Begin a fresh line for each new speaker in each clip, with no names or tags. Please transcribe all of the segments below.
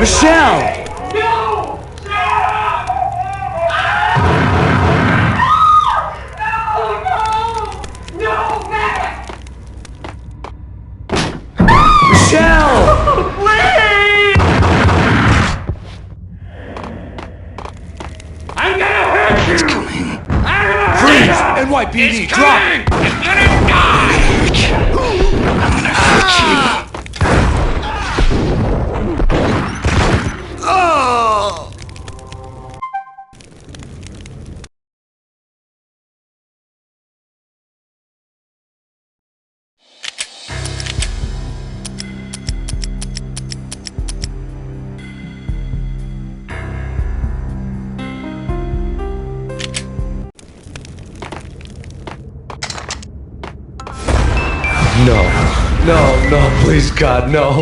Michelle!
No! No, Matt!
Michelle!
Please! I'm gonna hurt you!
It's coming.
I'm gonna
Freeze!
hurt you!
NYPD,
It's
drop!
coming! It's gonna die!
I'm gonna hurt you.
No, please, God, no.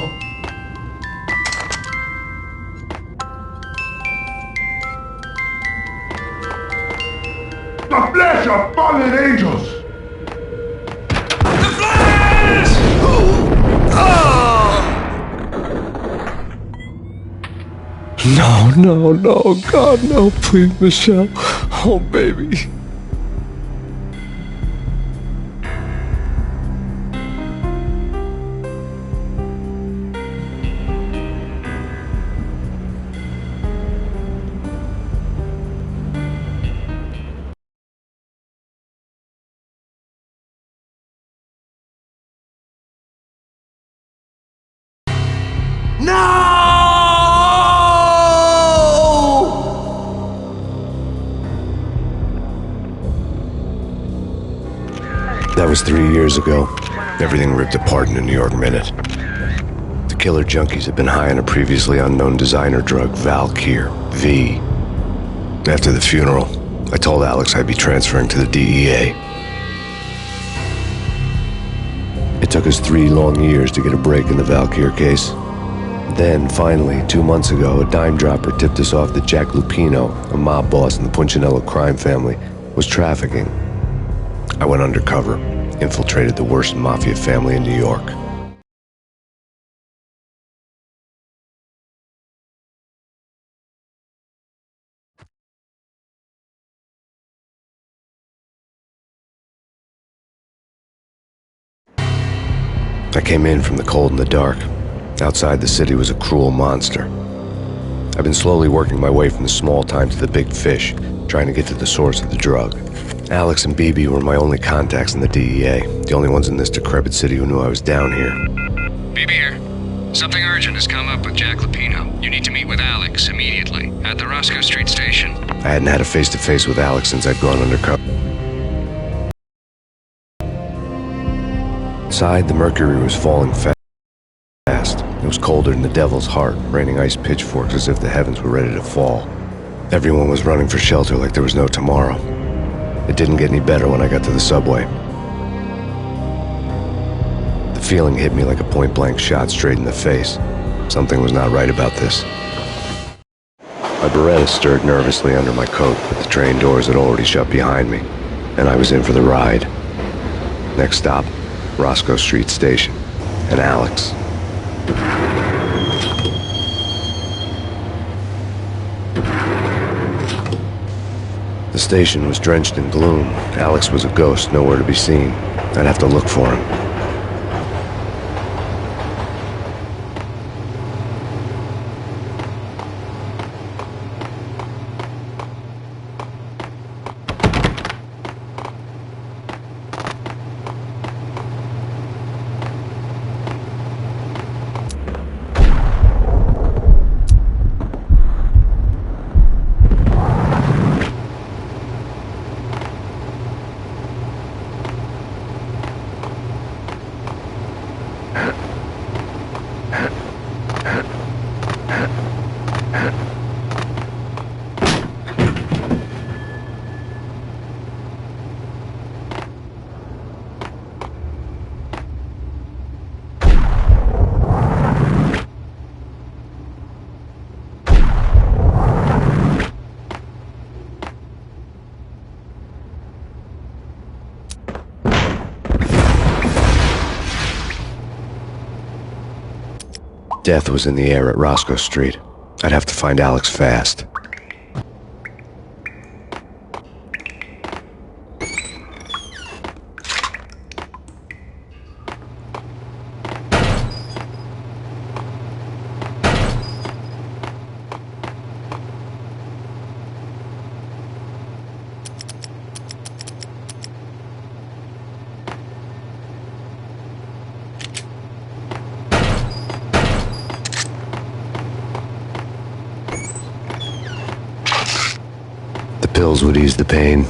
The flesh of fallen angels!
The flash!
No, God, no, please, Michelle. Oh, baby.
That was 3 years ago. Everything ripped apart in a New York minute. The killer junkies had been high on a previously unknown designer drug, Valkyr, V. After the funeral, I told Alex I'd be transferring to the DEA. It took us 3 long years to get a break in the Valkyr case. Then, finally, 2 months ago, a dime dropper tipped us off that Jack Lupino, a mob boss in the Punchinello crime family, was trafficking. I went undercover, infiltrated the worst mafia family in New York. I came in from the cold and the dark. Outside the city was a cruel monster. I've been slowly working my way from the small time to the big fish, trying to get to the source of the drug. Alex and BB were my only contacts in the DEA, the only ones in this decrepit city who knew I was down here.
BB here. Something urgent has come up with Jack Lupino. You need to meet with Alex immediately at the Roscoe Street station.
I hadn't had a face-to-face with Alex since I'd gone undercover. Inside, the mercury was falling fast. It was colder than the devil's heart, raining ice pitchforks as if the heavens were ready to fall. Everyone was running for shelter like there was no tomorrow. It didn't get any better when I got to the subway. The feeling hit me like a point-blank shot straight in the face. Something was not right about this. My Beretta stirred nervously under my coat, but the train doors had already shut behind me, and I was in for the ride. Next stop, Roscoe Street Station, and Alex. The station was drenched in gloom. Alex was a ghost, nowhere to be seen. I'd have to look for him. Death was in the air at Roscoe Street. I'd have to find Alex fast. The pills would ease the pain.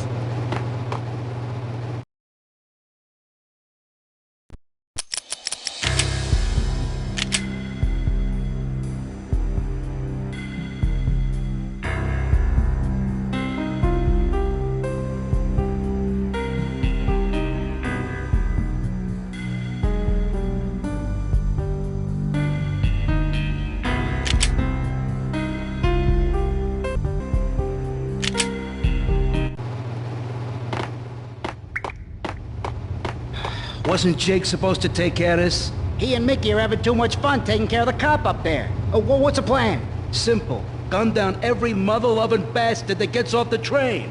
Wasn't Jake supposed to take care of this?
He and Mickey are having too much fun taking care of the cop up there. What's the plan?
Simple. Gun down every mother-loving bastard that gets off the train.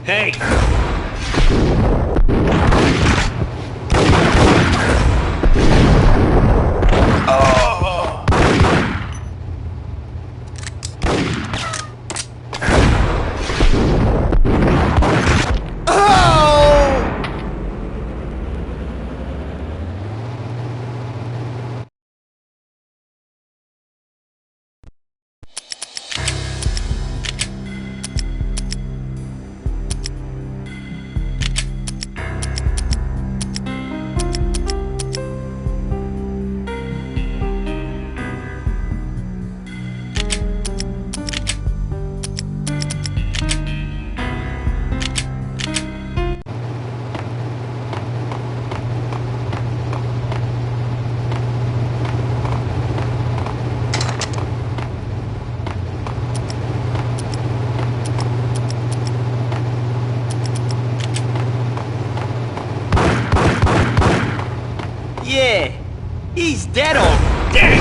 Hey!
Yeah, he's dead already.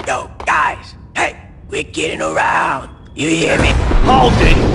Yo, guys, hey, we're getting around. You hear me?
Hold it!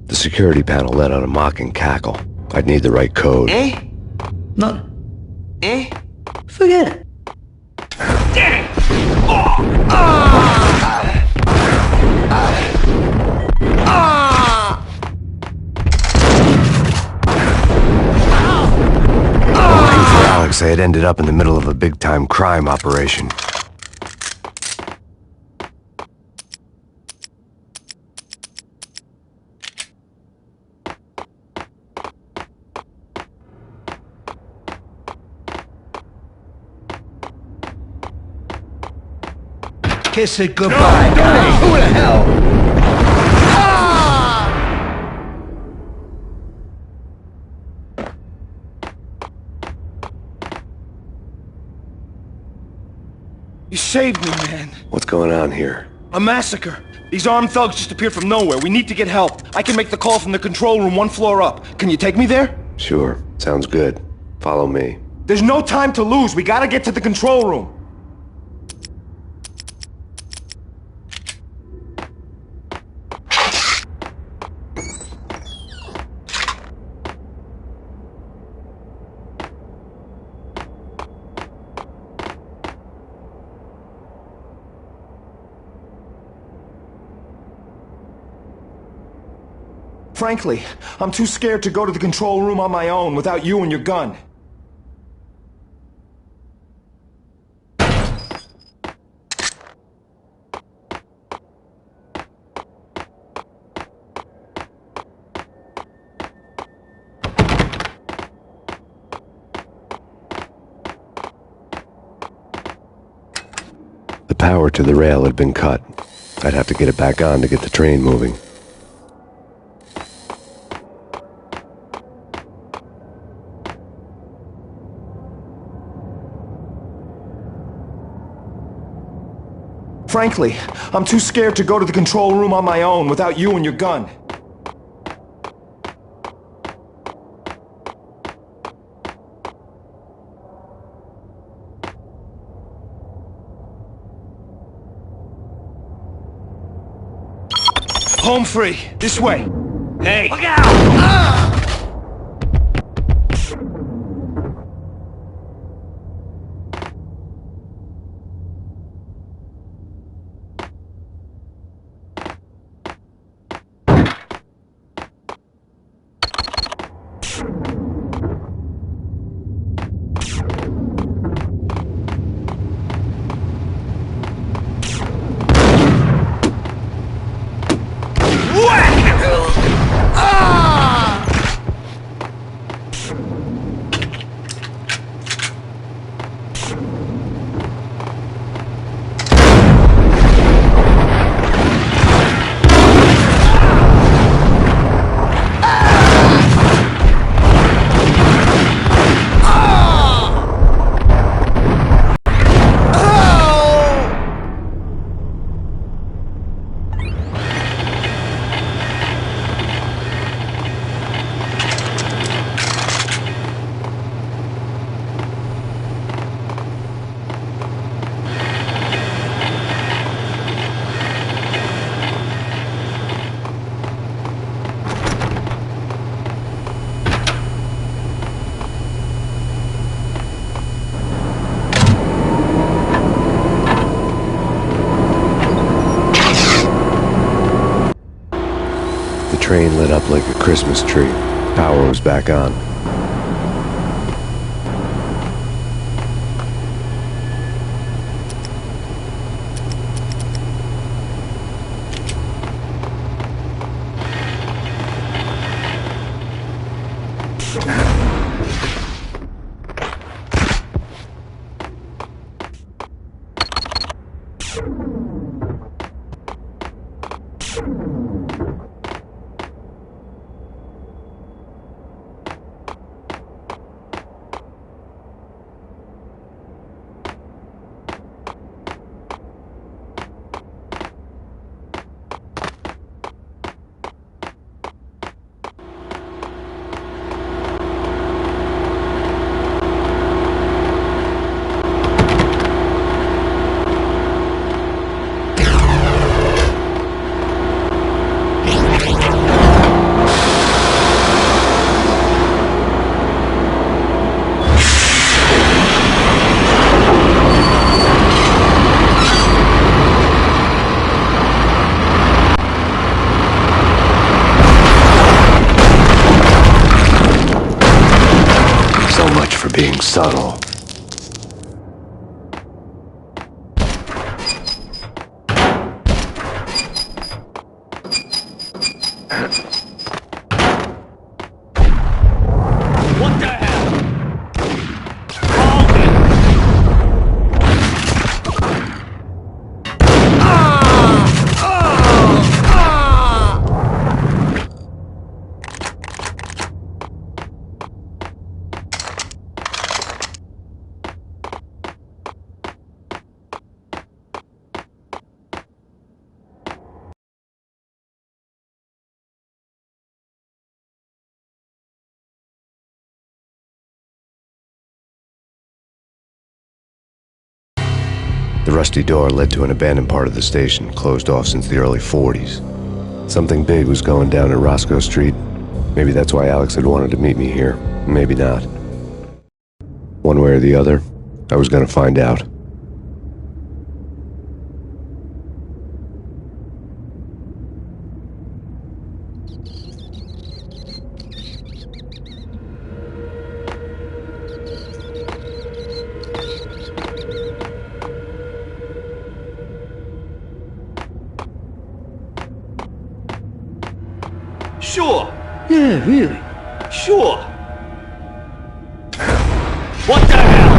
The security panel let out a mocking cackle. I'd need the right code.
Eh? No. Eh? Forget it.
Waiting for Alex, I had ended up in the middle of a big-time crime operation.
Kiss it goodbye. Hey, who the hell?
You saved me, man.
What's going on here?
A massacre. These armed thugs just appeared from nowhere. We need to get help. I can make the call from the control room 1 floor up. Can you take me there?
Sure, sounds good. Follow me.
There's no time to lose. We gotta get to the control room. Frankly, I'm too scared to go to the control room on my own without you and your gun.
The power to the rail had been cut. I'd have to get it back on to get the train moving.
Frankly, I'm too scared to go to the control room on my own without you and your gun. Home free. This way. Hey! Look out!
The train lit up like a Christmas tree. Power was back on. Being subtle.
What the hell?
The rusty door led to an abandoned part of the station, closed off since the early 40s. Something big was going down at Roscoe Street. Maybe that's why Alex had wanted to meet me here. Maybe not. One way or the other, I was gonna find out.
Sure.
Yeah, really.
Sure. What the hell?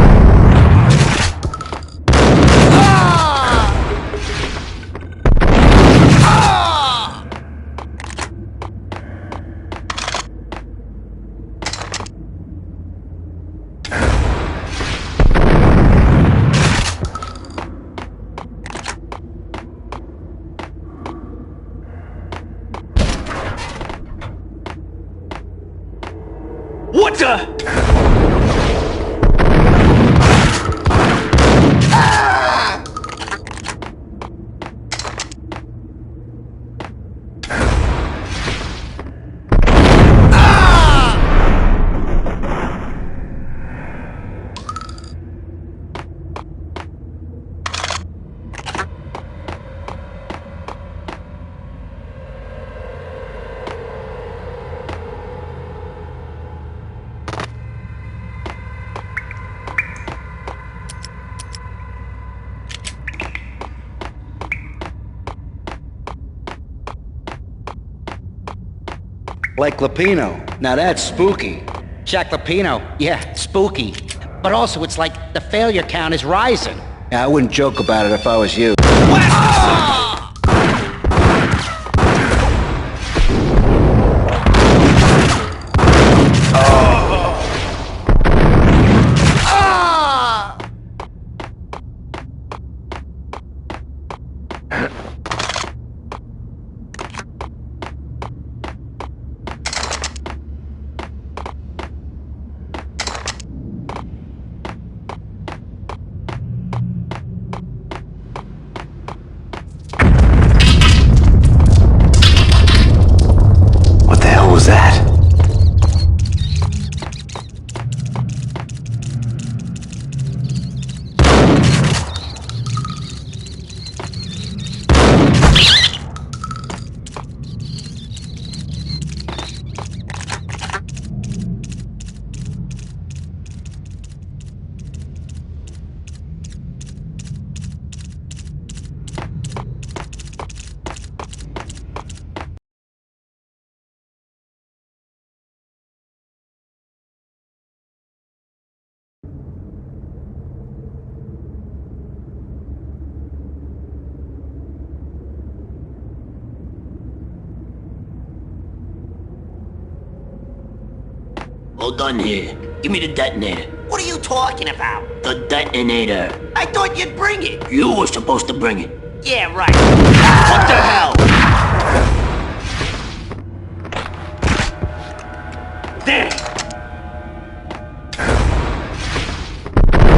What the?
Like Lapino. Now that's spooky.
Jack Lapino, yeah, spooky. But also, it's like the failure count is rising.
Yeah, I wouldn't joke about it if I was you.
What the hell was that?
All done here. Give me the detonator.
What are you talking about?
The detonator.
I thought you'd bring it.
You were supposed to bring it.
Yeah, right.
What the hell? Damn!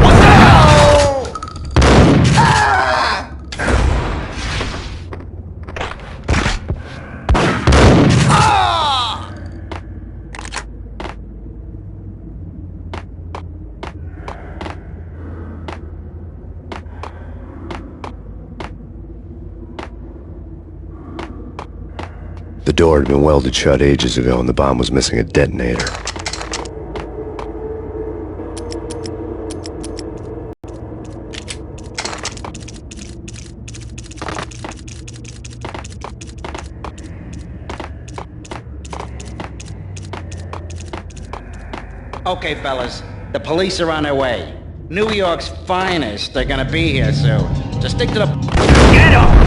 What the hell?
The door had been welded shut ages ago and the bomb was missing a detonator.
Okay, fellas, the police are on their way. New York's finest are gonna be here soon. So stick to the...
Get up!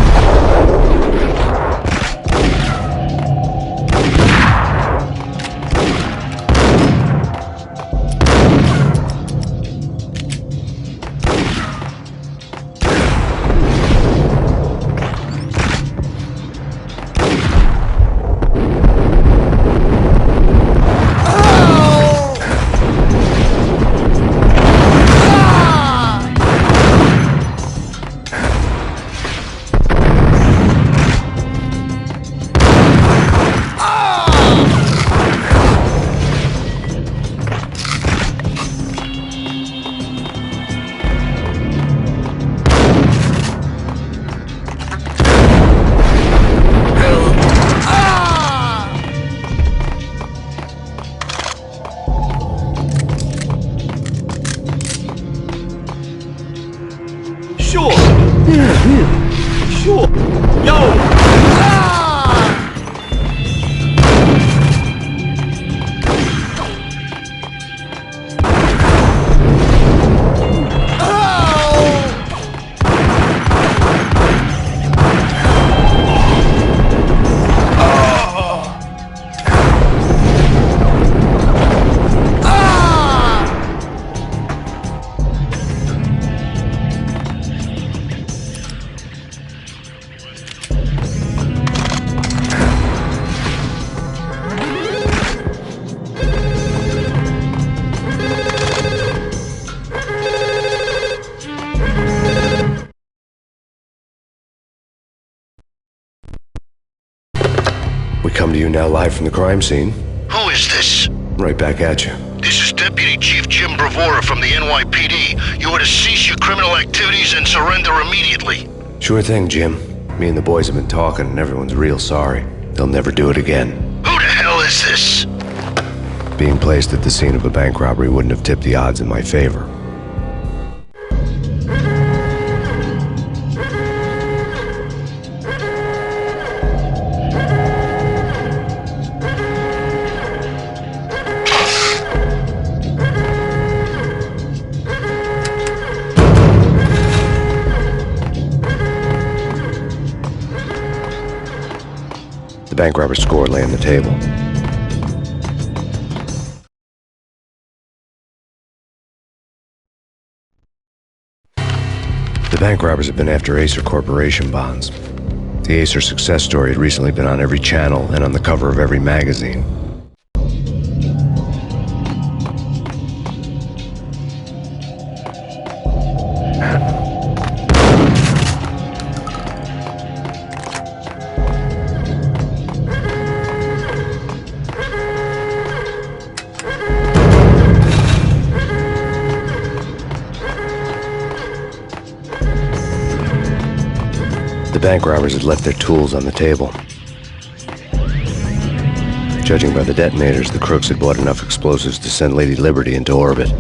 Yeah, really. Sure. Yo!
We come to you now live from the crime scene.
Who is this?
Right back at you.
This is Deputy Chief Jim Bravura from the NYPD. You are to cease your criminal activities and surrender immediately.
Sure thing, Jim. Me and the boys have been talking and everyone's real sorry. They'll never do it again.
Who the hell is this?
Being placed at the scene of a bank robbery wouldn't have tipped the odds in my favor. The bank robber's score lay on the table. The bank robbers had been after Acer Corporation bonds. The Acer success story had recently been on every channel and on the cover of every magazine. The bank robbers had left their tools on the table. Judging by the detonators, the crooks had bought enough explosives to send Lady Liberty into orbit.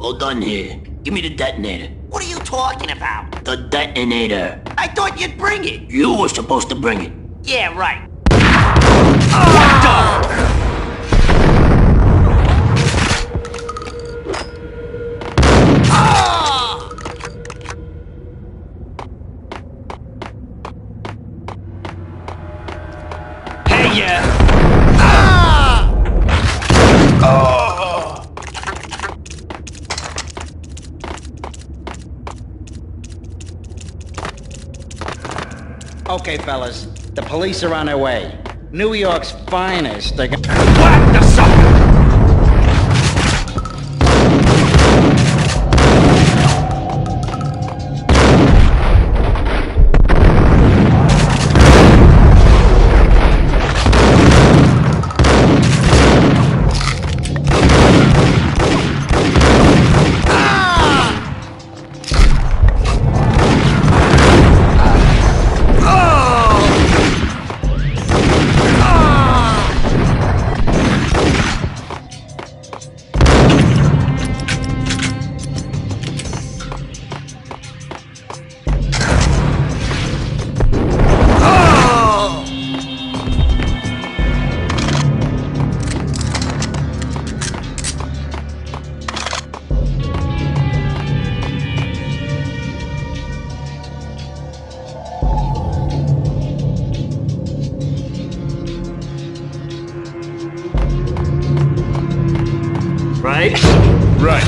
All done here. Give me the detonator.
What are you talking about?
The detonator.
I thought you'd bring it.
You were supposed to bring it.
Yeah, right.
Hey, yeah!
Okay, fellas. The police are on their way. New York's finest. They're gonna...
What the sucker? Right?
Right.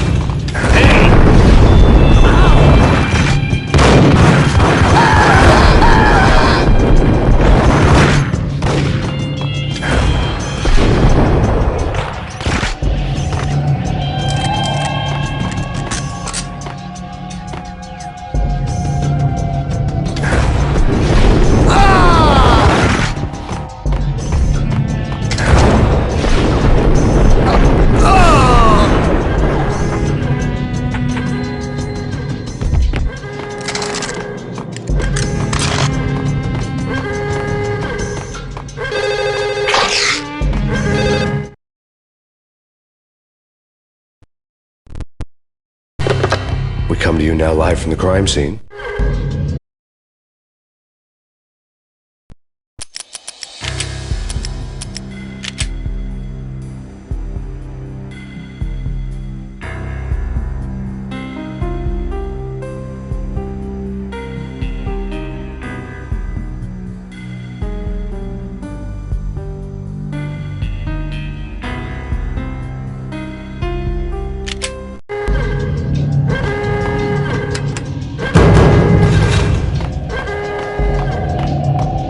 We come to you now live from the crime scene.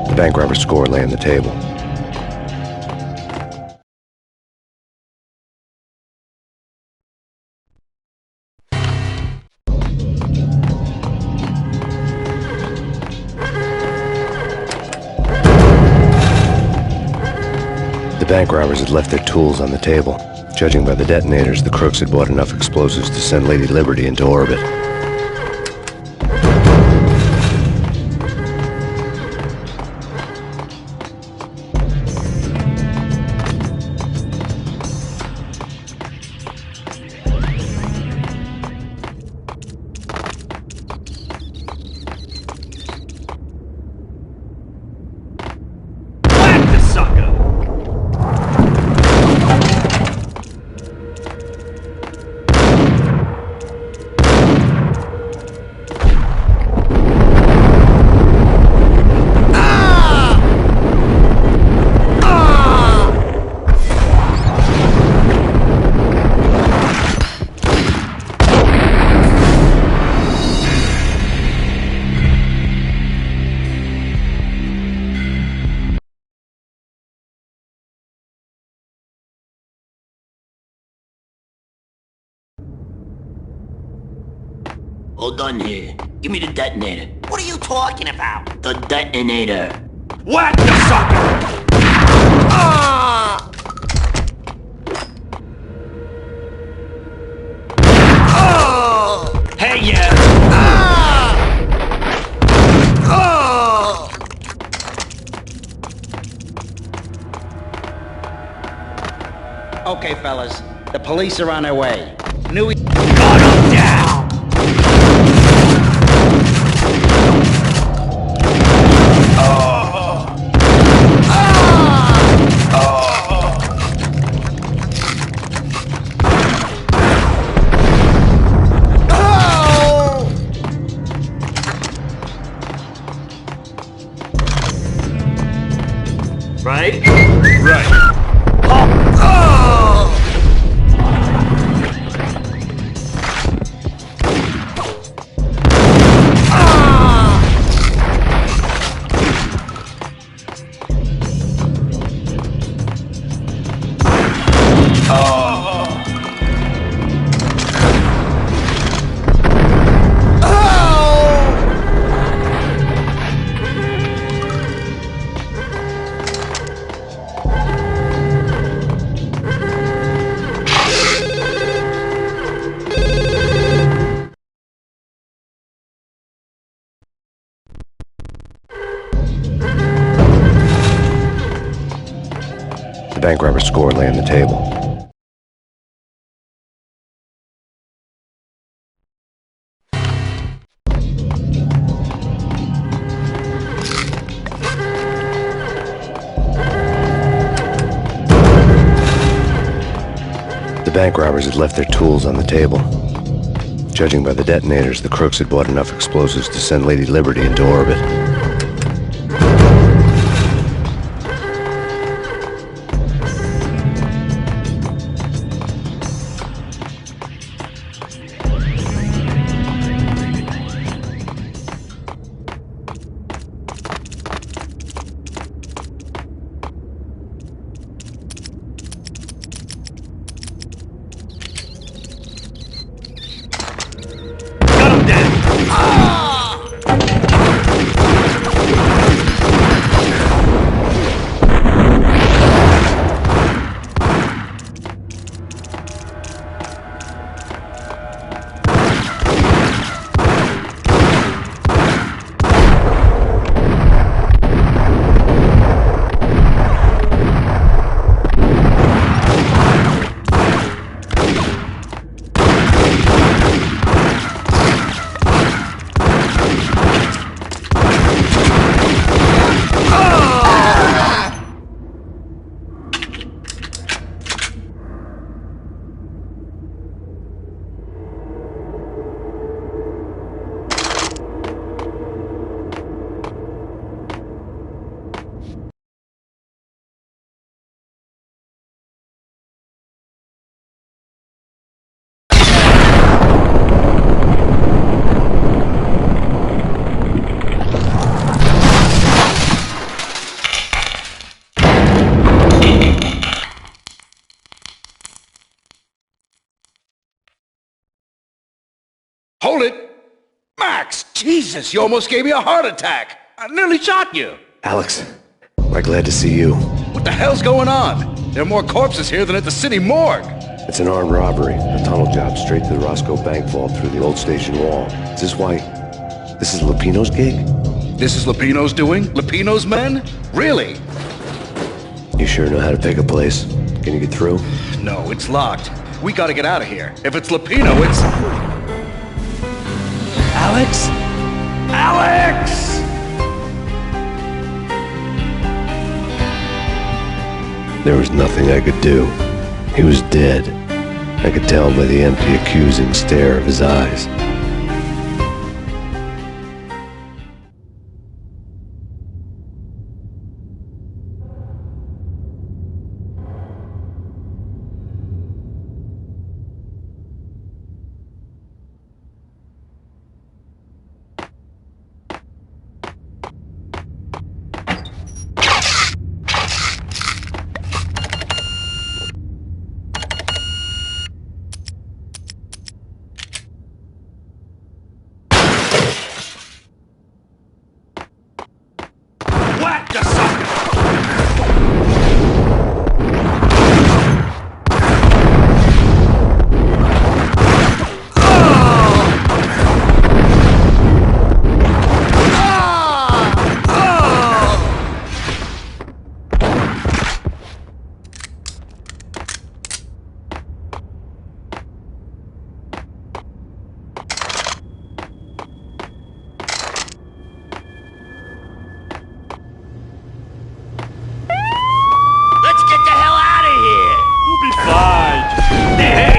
The bank robber's score lay on the table. The bank robbers had left their tools on the table. Judging by the detonators, the crooks had bought enough explosives to send Lady Liberty into orbit.
Whack the sucker!
Hold on here. Give me the detonator.
What are you talking about?
The detonator.
Whack the sucker! Hey, yeah!
Okay, fellas. The police are on their way. Gun
them down! Right?
Right.
The bank robber's score lay on the table. The bank robbers had left their tools on the table. Judging by the detonators, the crooks had bought enough explosives to send Lady Liberty into orbit.
Jesus, you almost gave me a heart attack. I nearly shot you.
Alex, I'm glad to see you.
What the hell's going on? There are more corpses here than at the city morgue.
It's an armed robbery, a tunnel job straight to the Roscoe Bank vault through the old station wall. Is this why... this is Lupino's gig?
This is Lupino's doing? Lupino's men? Really?
You sure know how to pick a place. Can you get through?
No, it's locked. We gotta get out of here. If it's Lupino, it's...
Alex?
Alex!
There was nothing I could do. He was dead. I could tell by the empty, accusing stare of his eyes.
What the sucker?
Let's get the hell out of here!
We'll be fine. Hey!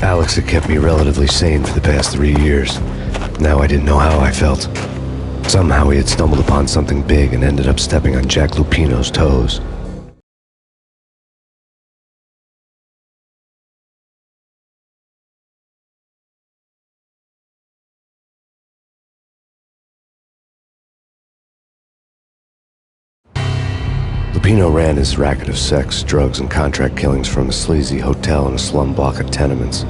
Alex had kept me relatively sane for the past 3 years. Now I didn't know how I felt. Somehow he had stumbled upon something big and ended up stepping on Jack Lupino's toes. Lupino ran his racket of sex, drugs, and contract killings from a sleazy hotel in a slum block of tenements.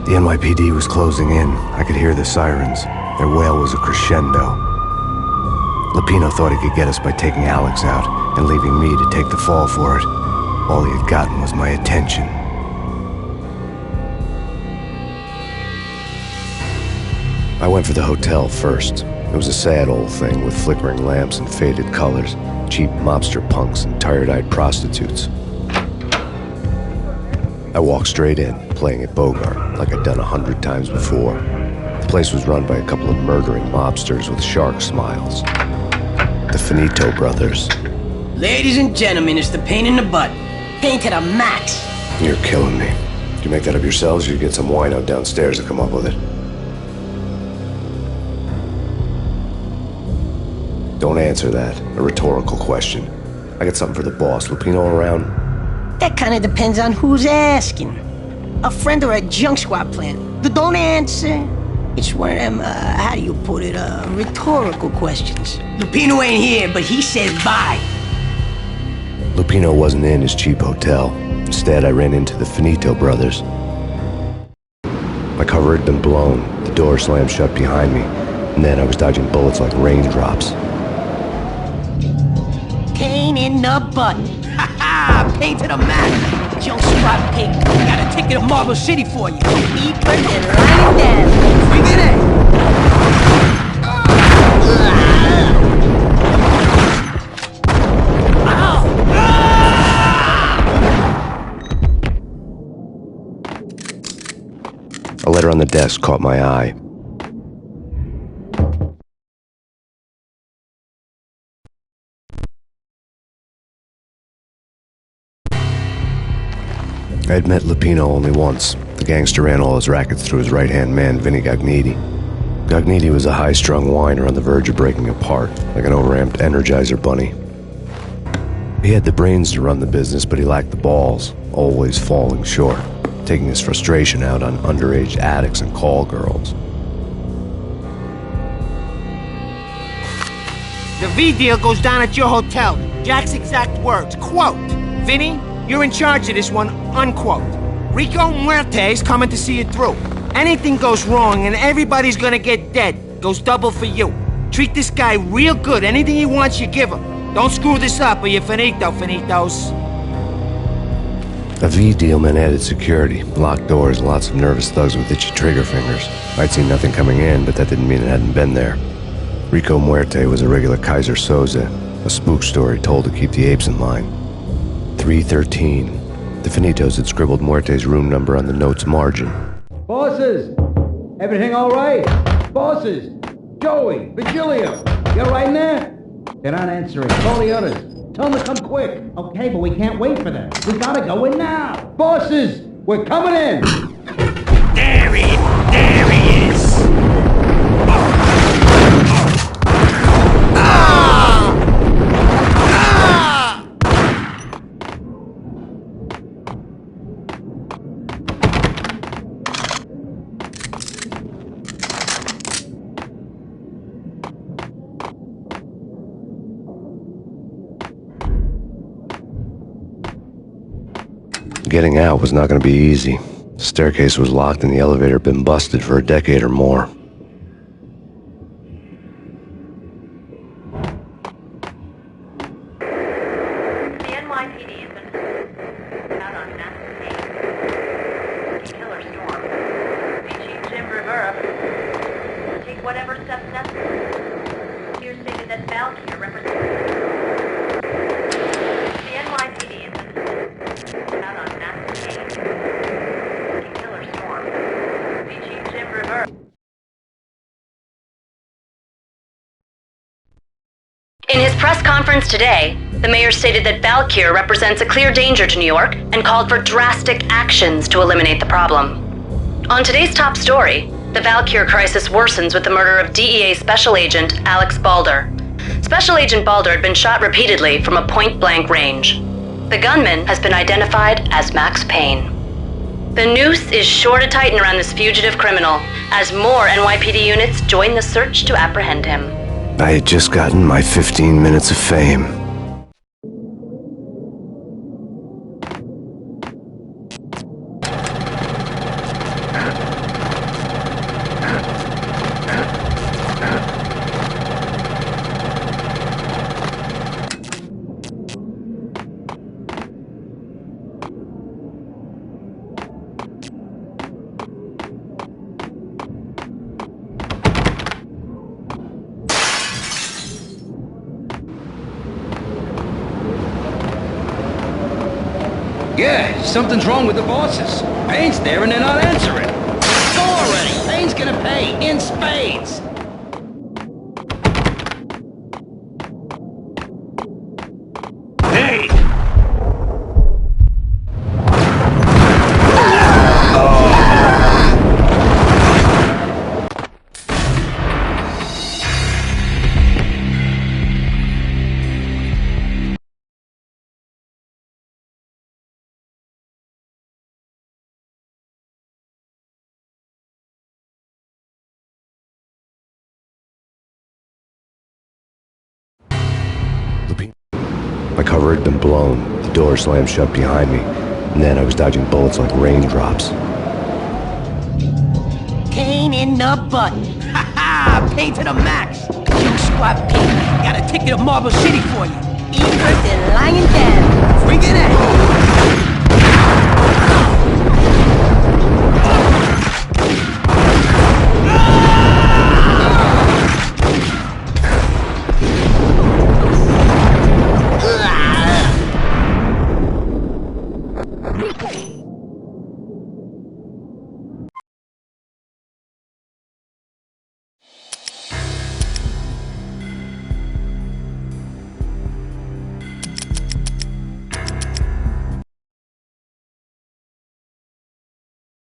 The NYPD was closing in. I could hear the sirens. Their wail was a crescendo. Lupino thought he could get us by taking Alex out and leaving me to take the fall for it. All he had gotten was my attention. I went for the hotel first. It was a sad old thing with flickering lamps and faded colors, cheap mobster punks and tired-eyed prostitutes. I walked straight in, playing at Bogart, like I'd done 100 times before. The place was run by a couple of murdering mobsters with shark smiles. The Finito brothers.
Ladies and gentlemen, it's the Payne in the butt. Payne to the max.
You're killing me. Did you make that up yourselves, or you get some wino downstairs to come up with it? Don't answer that. A rhetorical question. I got something for the boss. Lupino around?
That kind of depends on who's asking. A friend or a junk squad plan. Don't answer. It's one of them, how do you put it, rhetorical questions. Lupino ain't here, but he says bye.
Lupino wasn't in his cheap hotel. Instead, I ran into the Finito brothers. My cover had been blown, the door slammed shut behind me, and then I was dodging bullets like raindrops.
Payne in the butt. Ha ha! Payne to the mat. Joe Spot Pig. Got a ticket to Marble City for you. Eat good and line down. Bring it in.
A letter on the desk caught my eye. I had met Lupino only once. The gangster ran all his rackets through his right-hand man, Vinny Gagniti. Gagniti was a high-strung whiner on the verge of breaking apart, like an overamped Energizer bunny. He had the brains to run the business, but he lacked the balls, always falling short, taking his frustration out on underage addicts and call girls.
The V deal goes down at your hotel. Jack's exact words, quote, "Vinny, you're in charge of this one," unquote. Rico Muerte's coming to see it through. Anything goes wrong and everybody's gonna get dead. Goes double for you. Treat this guy real good. Anything he wants, you give him. Don't screw this up or you're finito, finitos.
A V deal meant added security, locked doors, and lots of nervous thugs with itchy trigger fingers. I'd seen nothing coming in, but that didn't mean it hadn't been there. Rico Muerte was a regular Kaiser Soze, a spook story told to keep the apes in line. 313. The Finitos had scribbled Muerte's room number on the note's margin.
Bosses! Everything all right? Bosses! Joey! Virgilio! You all right in there? They're not answering. Call the others. Tell them to come quick. Okay, but we can't wait for them. We gotta go in now. Bosses! We're coming in!
There he is!
Getting out was not going to be easy. The staircase was locked and the elevator had been busted for a decade or more.
The NYPD has been out on massive Payne. Killer storm. Chief Jim Rivera take whatever steps necessary. Here stated that Valkyrie represents the NYPD has been out on massive Payne. Killer storm. Chief Jim Rivera.
In his press conference today, the mayor stated that Valkyr represents a clear danger to New York and called for drastic actions to eliminate the problem. On today's top story, the Valkyr crisis worsens with the murder of DEA Special Agent Alex Balder. Special Agent Balder had been shot repeatedly from a point-blank range. The gunman has been identified as Max Payne. The noose is sure to tighten around this fugitive criminal as more NYPD units join the search to apprehend him.
I had just gotten my 15 minutes of fame.
Yeah, something's wrong with the bosses. Payne's there and they're not answering. Go already! Payne's gonna pay in spades!
My cover had been blown, the door slammed shut behind me, and then I was dodging bullets like raindrops.
Payne in the butt. Ha ha! Payne to the max. Kill Squad Payne. Got a ticket to Marble City for you.